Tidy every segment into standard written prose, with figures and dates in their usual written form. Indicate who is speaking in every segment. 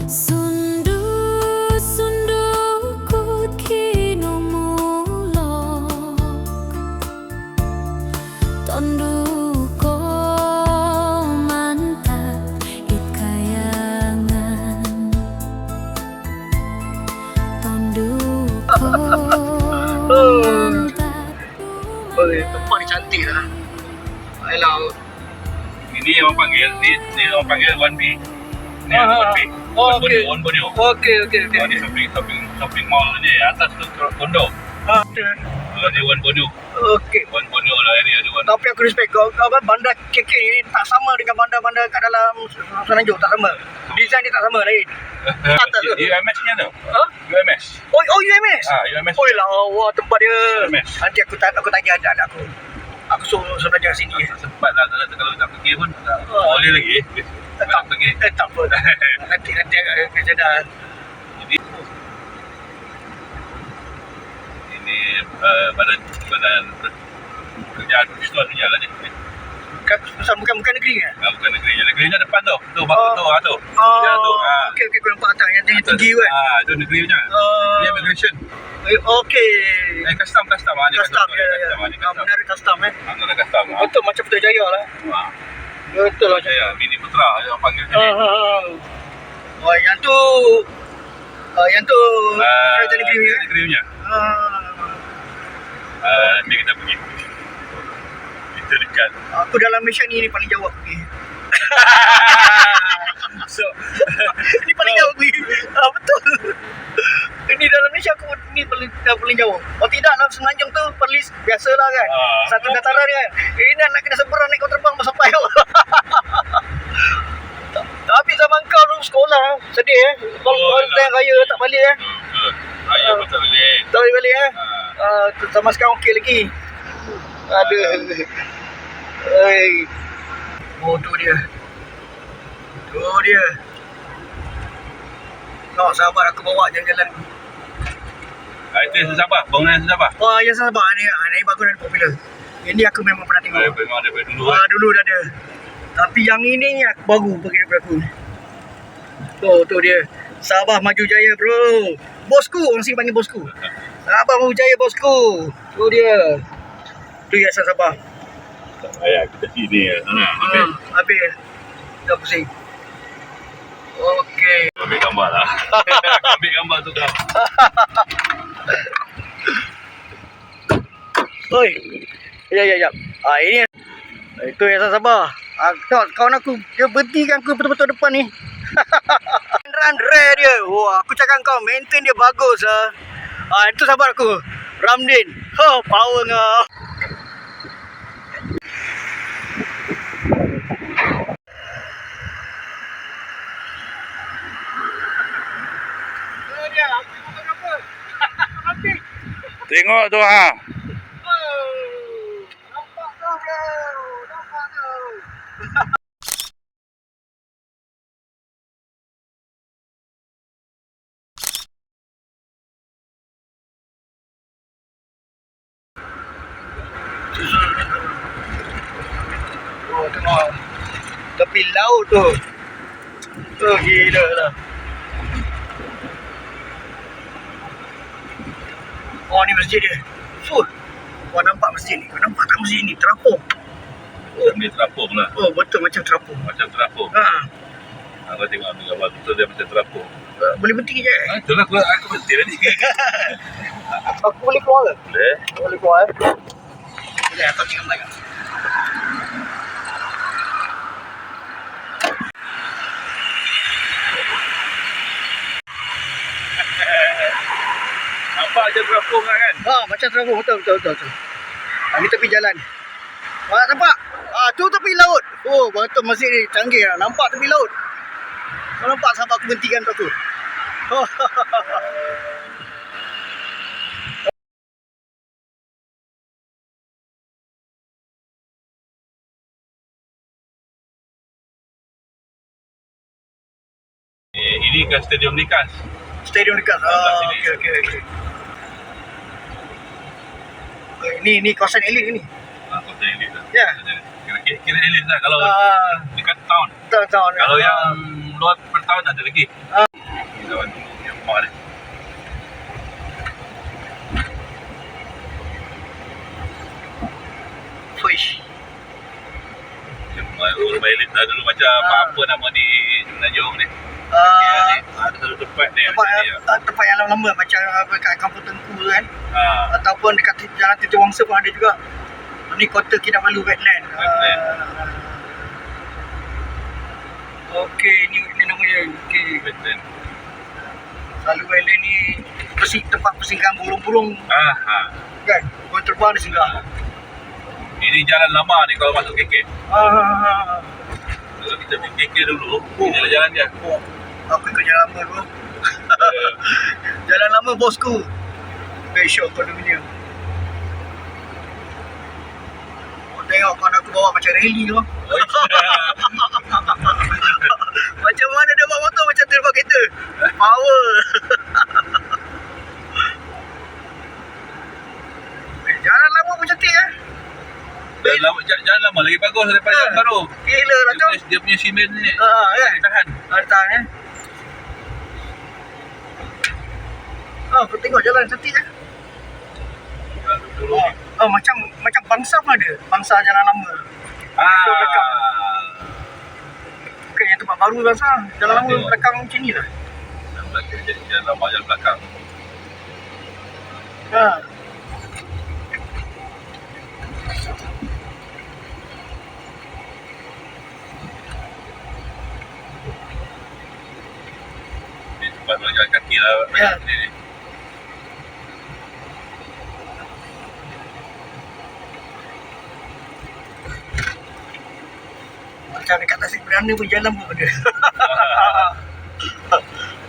Speaker 1: Tempat ni cantik lah. Ayolah.
Speaker 2: Ini orang panggil, ni orang panggil One B. Ni One B. One Borneo.
Speaker 1: Okey.
Speaker 2: Ni shopping mall ni atas tu kondo. Ni One Borneo.
Speaker 1: Okey.
Speaker 2: One Borneo lah area dia.
Speaker 1: Tapi aku respect kau bandar KK ni tak sama dengan bandar-bandar kat dalam Semenanjung, tak sama. Design dia tak sama, lain. Atas tu.
Speaker 2: UMS ni ada? UMS.
Speaker 1: Oh UMS.
Speaker 2: UMS.
Speaker 1: Oh lawa tempat dia.
Speaker 2: UMS.
Speaker 1: Nanti aku tanya anak aku. Aku suruh belajar sini.
Speaker 2: Sempat lah kalau nak pergi pun boleh lagi. Tak pergi.
Speaker 1: Tak apa. Nanti aku jadah.
Speaker 2: Jadi ini badan kerjaan profesional punya lah ni.
Speaker 1: Bukan negeri kan?
Speaker 2: Bukan negeri. Negerinya depan tu. Tu tu. Dia tu.
Speaker 1: Okey, kau nampak atas yang tinggi kan?
Speaker 2: Tu negeri punya. Ni immigration.
Speaker 1: Okey.
Speaker 2: Custom.
Speaker 1: Custom ya. Menara custom
Speaker 2: Menara custom.
Speaker 1: Betul macam Putrajaya lah. Betul macam
Speaker 2: ya. Mini Putra yang panggil sini.
Speaker 1: Oh, yang tu kereta negeri punya.
Speaker 2: Negeri punya. Ni kita pergi. Kita dekat.
Speaker 1: Aku dalam Malaysia ni paling jauh aku pergi.
Speaker 2: So
Speaker 1: ini paling jauh pergi. Betul. Ini dalam Malaysia aku ni paling jauh. Oh tidak lah, Semenanjung tu Perlis biasalah kan. Satu dataran kan. Ini nak kena seberang naik kau terbang sampai. Tapi zaman kau dulu sekolah sedih Kalau yang raya tak balik
Speaker 2: Raya pun tak balik.
Speaker 1: Tak boleh balik sama sekarang okey lagi. Ada. Oh tu dia. Kau sahabat aku bawa jalan-jalan.
Speaker 2: Itu yang Sabah, bangunan Sabah.
Speaker 1: Oh, yang Sabah ni bangunan popular. Ini aku memang pernah tengok.
Speaker 2: Memang daripada dulu.
Speaker 1: Dulu dah ada. Tapi yang ini aku baru pergi daripada aku. Tu dia. Sabah Maju Jaya bro. Bosku, orang sini panggil bosku. Sabah Maju Jaya bosku. Tu dia. Tu hiasan Sabah.
Speaker 2: Tak payah kita sini
Speaker 1: habis. Dah pusing. Okey.
Speaker 2: Ambil gambar lah. Ambil gambar tu dah.
Speaker 1: Oi. Ya. Ini itu hiasan Sabah. Tengok kawan aku, dia berhentikan aku betul-betul depan ni. Rare dia. Wah, aku cakap kau maintain dia bagus itu sahabat aku, Ramdin. Power ngah.
Speaker 2: Tengok tu
Speaker 1: Nampak tu bro. Nampak tu. Oh, tengok. Tepi laut tu. Gila lah. Oh, ni masjid dia. Kau nampak masjid ni? Kau nampak tak masjid ni? Terapung.
Speaker 2: Ni terapung lah.
Speaker 1: Oh, betul macam terapung.
Speaker 2: Macam terapung. Kau tengok ambil gambar betul dia macam terapung.
Speaker 1: Boleh berhenti je?
Speaker 2: Itulah aku berhenti tadi.
Speaker 1: Aku boleh keluar ke?
Speaker 2: Boleh.
Speaker 1: Boleh keluar Boleh, aku tengok lagi.
Speaker 2: Nampak je terapung lah kan?
Speaker 1: Macam terapung. Betul. Ni tepi jalan. Nampak? Tu tepi laut. Oh, betul masjid ni canggih lah. Nampak tepi laut. Kau nampak sahabat aku berhentikan tu.
Speaker 2: Ini ke Stadium Nikas.
Speaker 1: Okey. Ni kawasan elit ni.
Speaker 2: Kawasan Hotel elit lah.
Speaker 1: Ya.
Speaker 2: Kira elit lah kalau dekat town.
Speaker 1: Tahun-tahun.
Speaker 2: Kalau yang luar per town ada lagi.
Speaker 1: Ah.
Speaker 2: Ini kawan yang rumah ni.
Speaker 1: Fish.
Speaker 2: Rumah elit lah dulu macam apa nama di Semenanjung ni. Ada satu tempat ni.
Speaker 1: Tempat yang lama-lama macam kat Kampung Tengku tu kan.
Speaker 2: Ah,
Speaker 1: Ataupun dekat Jalan Titi Wangsa pun ada juga. Ni Kota Kinabalu Wetland.
Speaker 2: Wetland.
Speaker 1: Okey, ni nama dia. Okey.
Speaker 2: Wetland.
Speaker 1: Selalu Wetland ni tempat persinggahan burung-burung kan. Burung terbang dia singgah.
Speaker 2: Ini jalan lama ni kalau masuk KK. Kalau kita pergi KK dulu, inilah jalan dia.
Speaker 1: Aku ikut jalan lama dulu. Jalan lama bosku. Very short kondominium. Tengok kawan aku bawa macam rally tu. Macam mana dia bawa motor macam tu dia bawa kereta. Power. Jalan lama pun cantik eh.
Speaker 2: Jalan lama lagi bagus daripada jalan baru.
Speaker 1: Gila lah tu.
Speaker 2: Dia punya simen ni.
Speaker 1: Kan?
Speaker 2: Tahan.
Speaker 1: Tahan eh. Aku tengok jalan cantik eh. Macam bangsa pun ada. Bangsa jalan lama. Belakang. Bukan yang tempat baru bangsa. Jalan lama belakang macam ni lah.
Speaker 2: Jalan lama jalan belakang. Ni tempat berjalan kaki lah. Ni.
Speaker 1: Macam dekat Tasik Perdana pun jalan pun ada.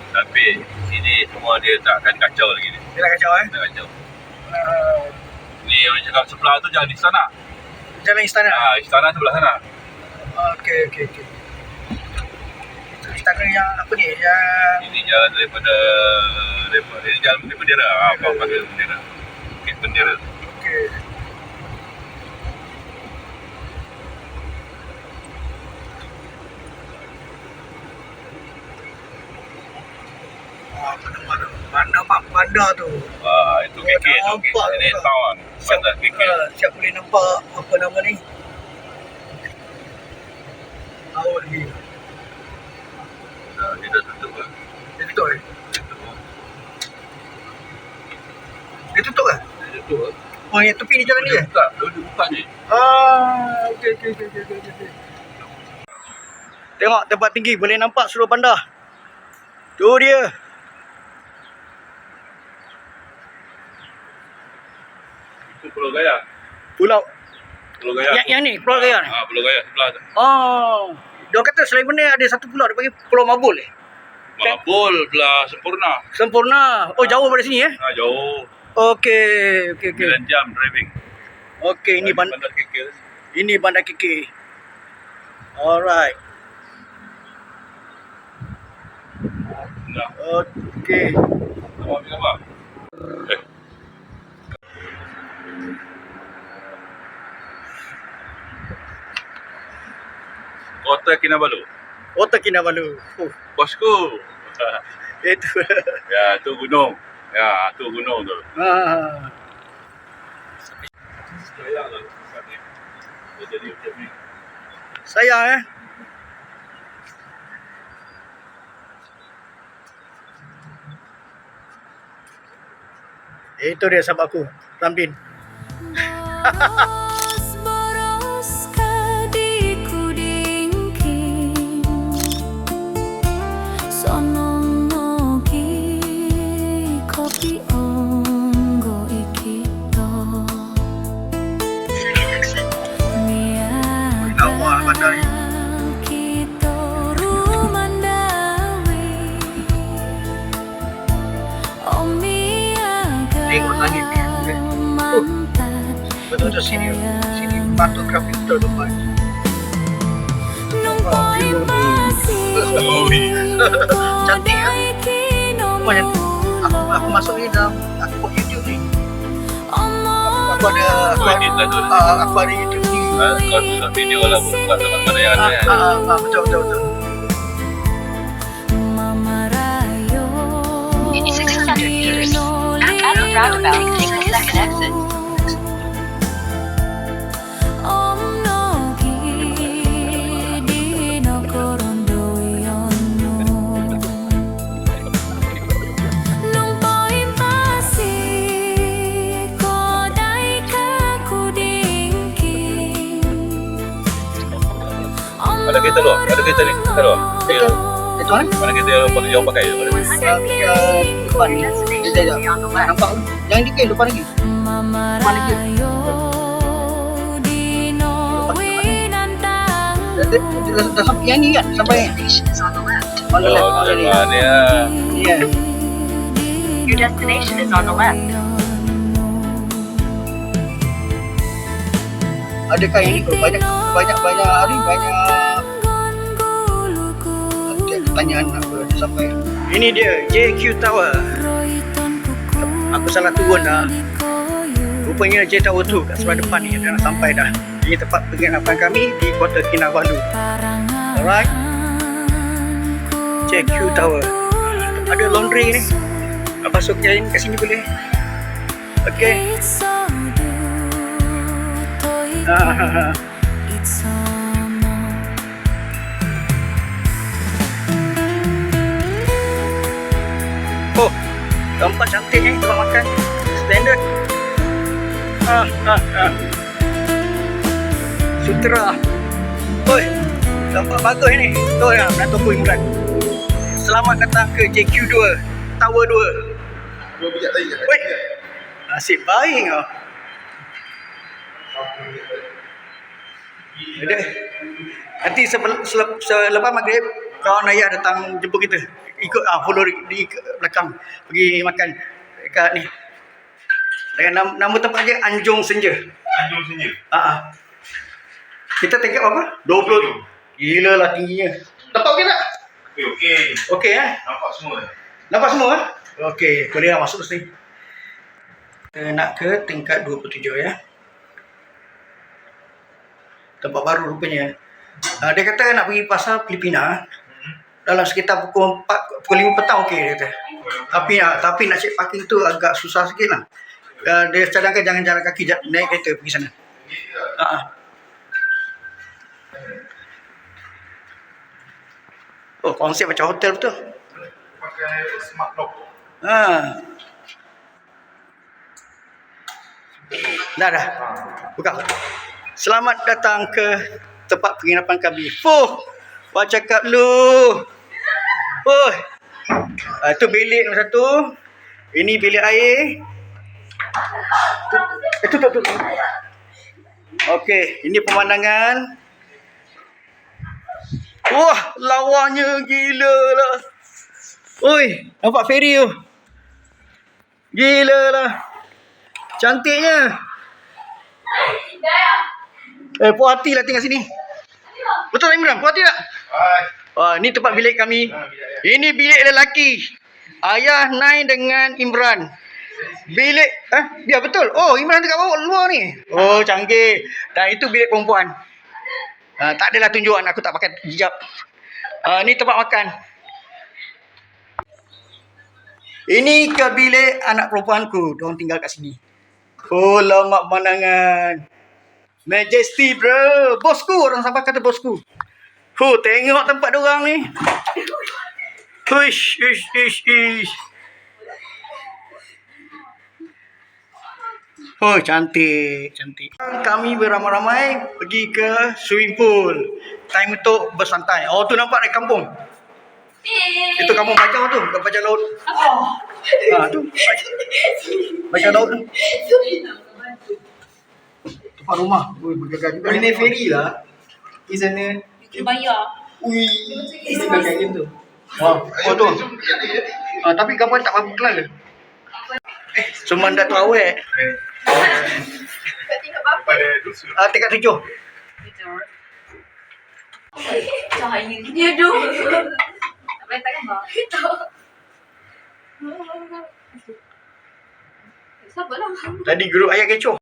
Speaker 2: Tapi ini semua dia tak akan kacau lagi ni.
Speaker 1: Dia dah kacau eh.
Speaker 2: Tak kacau. Ni orang cakap sebelah tu jalan istana.
Speaker 1: Jalan istana.
Speaker 2: Istana sebelah sana.
Speaker 1: Okey. Itu istana yang apa ni? Yang
Speaker 2: Ini jalan daripada ini jalan Bukit Bendera. Apa panggil bendera? Bukit Bendera.
Speaker 1: okey. Bandar tu.
Speaker 2: Itu KK tu. Ini town. Bandar KK.
Speaker 1: Siap boleh nampak apa nama ni? Tahu lagi.
Speaker 2: Dia dah tutup ke?
Speaker 1: Dia tutup eh? Dia tutup ke?
Speaker 2: Dia tutup ke?
Speaker 1: Oh, yang tepi ni jalan ni
Speaker 2: Dia
Speaker 1: eh?
Speaker 2: buka ni.
Speaker 1: Okey. Tengok tempat tinggi boleh nampak seluruh bandar. Tu dia.
Speaker 2: Itu Pulau Gaya.
Speaker 1: Pulau
Speaker 2: Gaya.
Speaker 1: yang ni, Pulau Gaya ni.
Speaker 2: Pulau Gaya sebelah tu.
Speaker 1: Dia kata selain benda ada satu pulau dia panggil Pulau Mabul eh.
Speaker 2: Mabul belah Sempurna.
Speaker 1: Sempurna. Oh, jauh daripada sini eh?
Speaker 2: Jauh.
Speaker 1: Okey.
Speaker 2: 9 jam driving.
Speaker 1: Okey, ini
Speaker 2: Bandar KK.
Speaker 1: ini Bandar KK. Alright.
Speaker 2: Nah,
Speaker 1: Okey.
Speaker 2: apa gambar? Kota Kinabalu.
Speaker 1: Kota Kinabalu.
Speaker 2: Bosku.
Speaker 1: Itu.
Speaker 2: Ya, tu gunung. Ya, tu gunung tu. Sayanglah tempat ni. Dia jadi macam ni.
Speaker 1: Sayang eh. Itu dia sahabat aku, Ramdin. Tengok langit ni. Betul-betul sini patut grafik betul depan. Cantik kan? Aku masuk ni dalam aku buat YouTube ni. Aku ada YouTube.
Speaker 2: Kau susun video lah buat teman-teman yang ada.
Speaker 1: Betul, betul, betul.
Speaker 3: In 600 meters, at the roundabout, take the second exit.
Speaker 2: Ada kereta luar? Ada kereta luar?
Speaker 1: Itu mana?
Speaker 2: Mana kereta yang pakai tu?
Speaker 1: Depan ni. Sekejap. Nampak? Yang ni ke depan lagi? Depan lagi. Dah sampai yang ni kan? Sampai
Speaker 3: Destination is on the left.
Speaker 1: on the left.
Speaker 2: Oh, depan ni lah.
Speaker 1: Yeah.
Speaker 3: Your destination is on the left.
Speaker 1: Adakah ini banyak hari banyak pertanyaan apa sampai. Ini dia JQ Tower. Aku salah turun dah. Rupanya J Tower tu kat sebelah depan ni dah nak sampai dah. Ini tempat penginapan kami di Kota Kinabalu. Alright. JQ Tower. Ada laundry ni. Basuh kain kat sini boleh. Okay. Oh, tempat cantik ni, tempat makan standard. Sutera. Oi, tempat bagus ni. Tu ya, menantuku Imran. Selamat datang ke JQ2 Tower 2. Woi, nasib baik kau. Nanti selepas maghrib kawan ayah datang jemput kita. Ikut follow di belakang pergi makan dekat ni. Dengan nama tempat dia Anjung Senja.
Speaker 2: Anjung Senja.
Speaker 1: Kita tingkat berapa? 20 tu. Gila lah tingginya. Tempat okey tak?
Speaker 2: Okey.
Speaker 1: Okey
Speaker 2: Nampak semua.
Speaker 1: Nampak semua Okey, boleh lah masuk sini. Kita nak ke tingkat 27 ya. Tempat baru rupanya. Dia kata nak pergi pasar Filipina. Dalam sekitar pukul 4, pukul 5 petang okey dia kata. Tapi nak cek parking tu agak susah sikit lah. Dia cadangkan jangan jalan kaki, naik kereta pergi sana. Oh, konsep macam hotel betul.
Speaker 2: Pakai smart lock.
Speaker 1: Dah. Buka. Selamat datang ke tempat penginapan kami. Fuh, buat cakap lu. Oh, itu bilik nombor 1. Ini bilik air. Itu. Okey, ini pemandangan. Wah, lawanya gila lah. Oi, nampak ferry tu. Gila lah. Cantiknya. Puas hati lah tinggal sini. Betul tak Imran? Puas hati tak? Ni tempat bilik kami. Ini bilik lelaki. Ayah Nai dengan Imran. Bilik, ya betul. Oh, Imran dekat bawah luar ni. Oh, canggih. Dan itu bilik perempuan. Tak adalah tunjukan, aku tak pakai hijab. Ni tempat makan. Ini ke bilik anak perempuanku. Diorang tinggal kat sini. Oh, lama pemandangan. Majesty bro. Bosku, orang Sabah kata bosku. Tengok tempat diorang ni. Ish. Oh, cantik. Kami beramai-ramai pergi ke swimming pool. Time untuk bersantai. Oh, tu nampak dari kampung. Itu kampung Bajau tu, bukan Bajau Laut. Tu. Bajau Laut tu. Tempat rumah. Bergegar juga.
Speaker 4: Boleh naik ferry lah. Di sana.
Speaker 3: Bayar.
Speaker 4: Ui. Sebab kat game tu.
Speaker 1: Oh tu. Tapi kampung tak apa kelal ke? Cuma Datuk Awet.
Speaker 3: Tingkat berapa?
Speaker 2: Pada dusun.
Speaker 1: Tingkat 7.
Speaker 3: Cahaya dia tu. Tak boleh tak gambar? Sabarlah.
Speaker 1: Tadi grup ayah kecoh.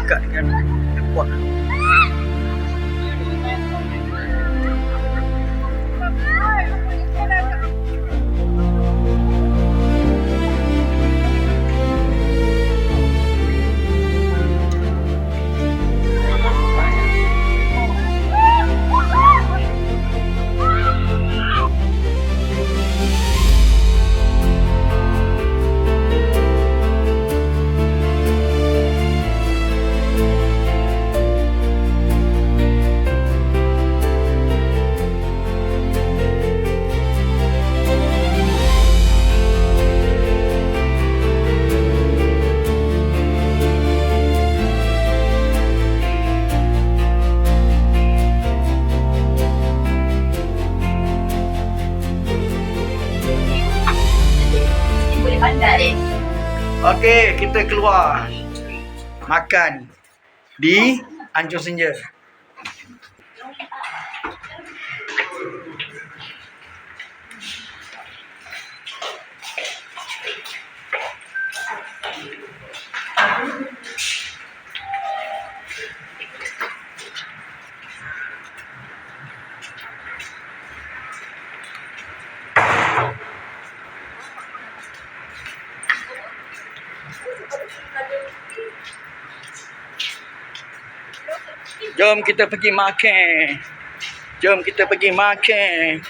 Speaker 1: dekat dengan airport. Okey, kita keluar makan di Anjung Senja. Jom kita pergi makan. Jom kita pergi makan.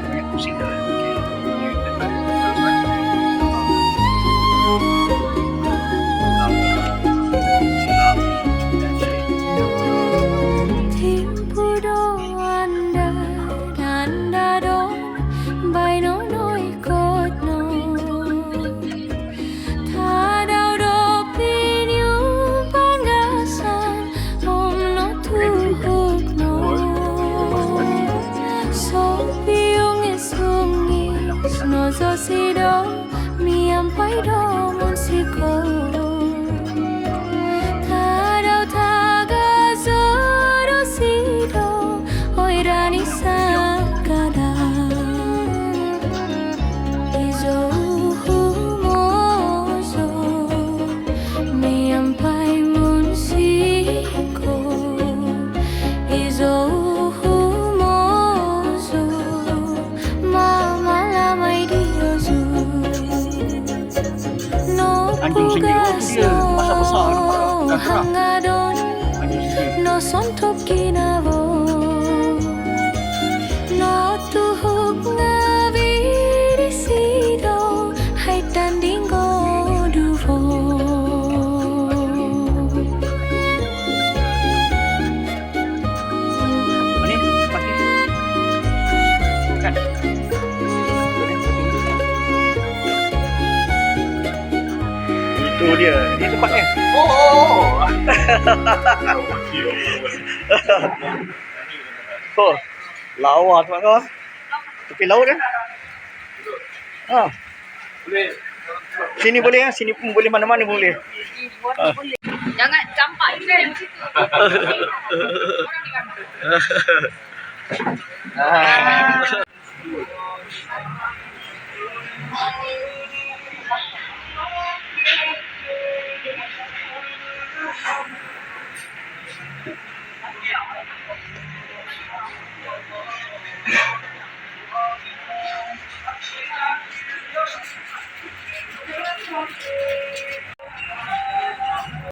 Speaker 1: Banyak pusing dah. Anjung Senja tu dia pasar besar bukan kerang. Anjung Senja.
Speaker 3: No son topkinavo no tuhuk ngavirisido hai tandingo duvo
Speaker 1: Ni pakai bukan. Itu dia. Ini tempatnya. Oh. Oh. Lawa teman-teman. Tepi laut kan? Ha. Sini boleh ya, sini pun boleh, mana-mana boleh.
Speaker 5: Jangan campak ikan di situ.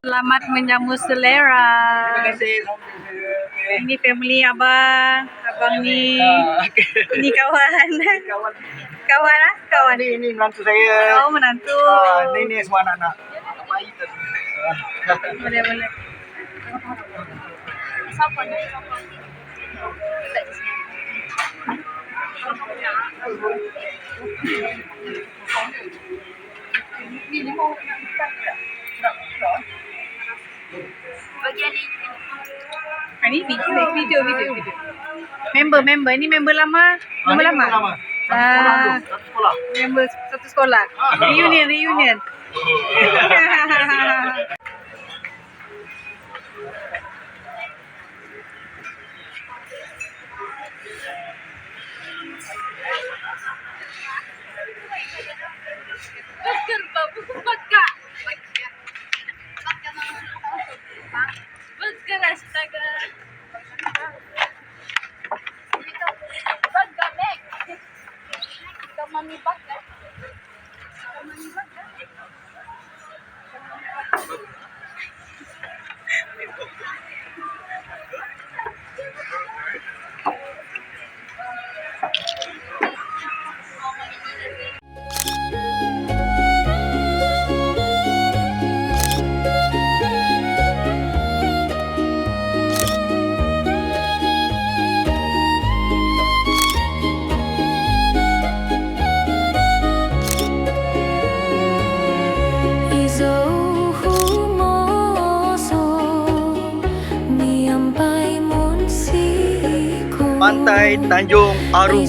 Speaker 5: Selamat menjamu selera.
Speaker 1: Terima kasih.
Speaker 5: Ini family abang. Abang ni. Ini kawan.
Speaker 1: Kawan.
Speaker 5: Kawan lah. Kawan.
Speaker 1: Ini menantu saya.
Speaker 5: Oh, menantu.
Speaker 1: Ini semua anak-anak.
Speaker 5: Boleh, boleh. Siapa ni? Ini video. Member. Ini member lama. Member lama.
Speaker 1: Satu sekolah.
Speaker 5: Member satu sekolah. Reunion.
Speaker 1: Pantai Tanjung Aru.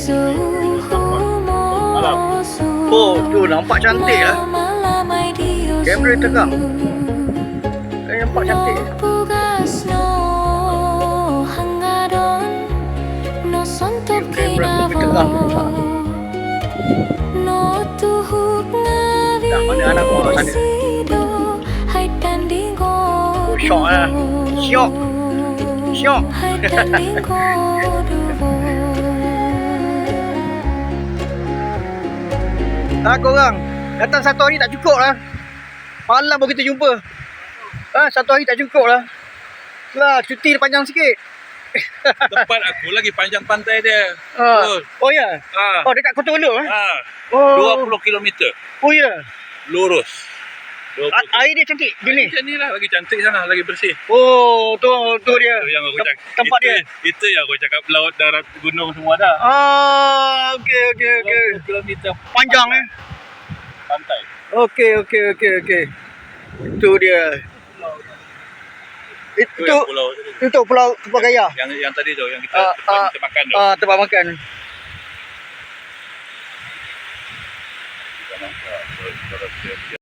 Speaker 1: Oh, tu nampak cantik lah. Kamera tegang. Nampak cantik. Kamera lebih tegang. Dah, mana anak aku sana? Oh, syok lah. Syok. Syok. Korang datang satu hari tak cukup lah. Malam baru kita jumpa. Satu hari tak cukup lah. Lah, cuti panjang sikit.
Speaker 2: Tempat aku lagi panjang pantai dia.
Speaker 1: Oh ya? Oh, dekat Kota Ulu eh? Oh.
Speaker 2: 20 km
Speaker 1: Oh ya?
Speaker 2: lurus. 20
Speaker 1: Air dia cantik jenis.
Speaker 2: Macam ni lah, lagi cantik sana, lagi bersih.
Speaker 1: Oh, tu dia.
Speaker 2: Itu yang aku cakap.
Speaker 1: Tempat dia.
Speaker 2: Itu yang aku cakap, laut, darat, gunung semua dah.
Speaker 1: Okey.
Speaker 2: 20 km
Speaker 1: Panjang eh?
Speaker 2: pantai.
Speaker 1: Okey. Itu dia.
Speaker 2: Itu yang pulau tadi.
Speaker 1: Itu Pulau Gaya.
Speaker 2: Yang tadi tu, yang kita makan tu.
Speaker 1: Tempat makan.
Speaker 2: Kita makan.